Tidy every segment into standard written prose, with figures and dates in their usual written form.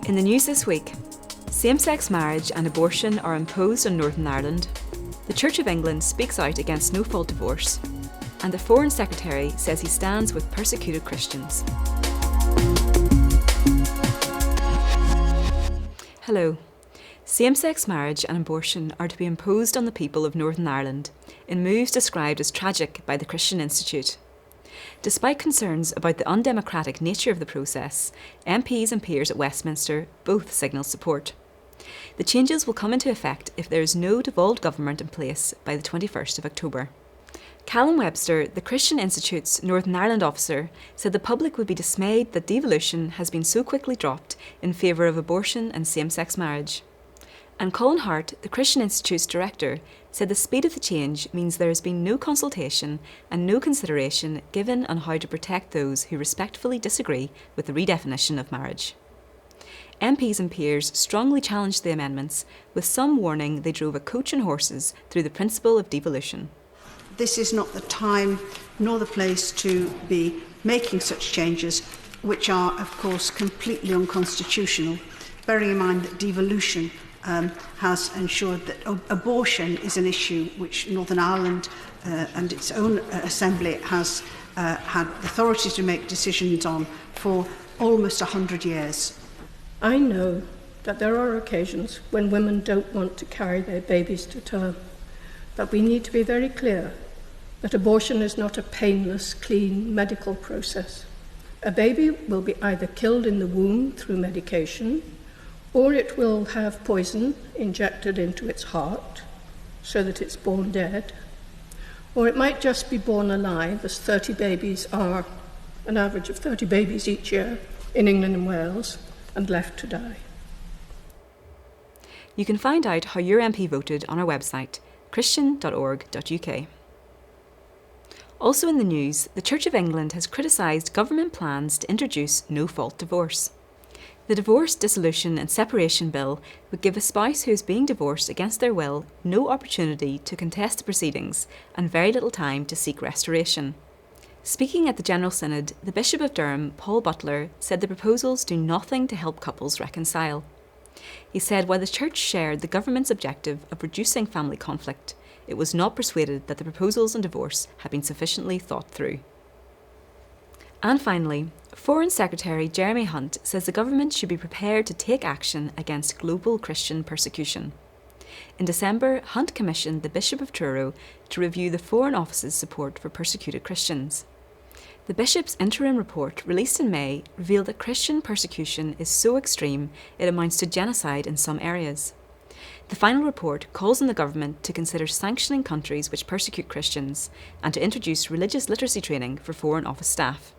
In the news this week, same-sex marriage and abortion are imposed on Northern Ireland, the Church of England speaks out against no-fault divorce, and the Foreign Secretary says he stands with persecuted Christians. Hello. Same-sex marriage and abortion are to be imposed on the people of Northern Ireland in moves described as tragic by the Christian Institute. Despite concerns about the undemocratic nature of the process, MPs and peers at Westminster both signal support. The changes will come into effect if there is no devolved government in place by the 21st of October. Callum Webster, the Christian Institute's Northern Ireland officer, said the public would be dismayed that devolution has been so quickly dropped in favour of abortion and same-sex marriage. And Colin Hart, the Christian Institute's director, said the speed of the change means there has been no consultation and no consideration given on how to protect those who respectfully disagree with the redefinition of marriage. MPs and peers strongly challenged the amendments, with some warning they drove a coach and horses through the principle of devolution. This is not the time nor the place to be making such changes, which are, of course, completely unconstitutional, bearing in mind that devolution has ensured that abortion is an issue which Northern Ireland and its own assembly has had authority to make decisions on for almost 100 years. I know that there are occasions when women don't want to carry their babies to term, but we need to be very clear that abortion is not a painless, clean medical process. A baby will be either killed in the womb through medication, or it will have poison injected into its heart so that it's born dead, or it might just be born alive, as 30 babies are, an average of 30 babies each year in England and Wales, and left to die. You can find out how your MP voted on our website, christian.org.uk. Also in the news, the Church of England has criticised government plans to introduce no-fault divorce. The Divorce, Dissolution and Separation Bill would give a spouse who is being divorced against their will no opportunity to contest the proceedings and very little time to seek restoration. Speaking at the General Synod, the Bishop of Durham, Paul Butler, said the proposals do nothing to help couples reconcile. He said while the Church shared the government's objective of reducing family conflict, it was not persuaded that the proposals on divorce had been sufficiently thought through. And finally, Foreign Secretary Jeremy Hunt says the government should be prepared to take action against global Christian persecution. In December, Hunt commissioned the Bishop of Truro to review the Foreign Office's support for persecuted Christians. The Bishop's interim report, released in May, revealed that Christian persecution is so extreme it amounts to genocide in some areas. The final report calls on the government to consider sanctioning countries which persecute Christians and to introduce religious literacy training for Foreign Office staff.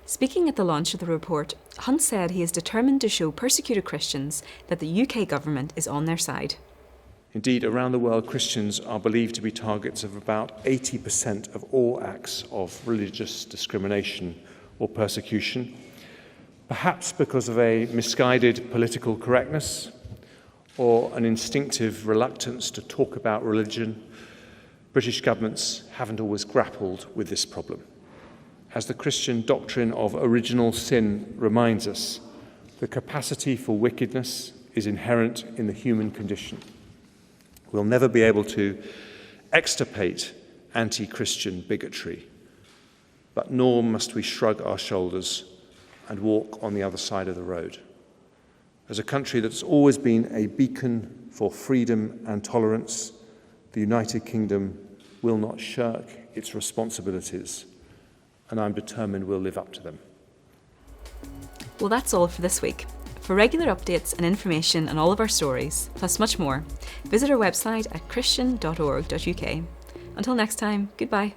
Speaking at the launch of the report, Hunt said he is determined to show persecuted Christians that the UK government is on their side. Indeed, around the world, Christians are believed to be targets of about 80% of all acts of religious discrimination or persecution, perhaps because of a misguided political correctness or an instinctive reluctance to talk about religion. British governments haven't always grappled with this problem. As the Christian doctrine of original sin reminds us, the capacity for wickedness is inherent in the human condition. We'll never be able to extirpate anti-Christian bigotry, but nor must we shrug our shoulders and walk on the other side of the road. As a country that's always been a beacon for freedom and tolerance, the United Kingdom will not shirk its responsibilities, and I'm determined we'll live up to them. Well, that's all for this week. For regular updates and information on all of our stories, plus much more, visit our website at christian.org.uk. Until next time, goodbye.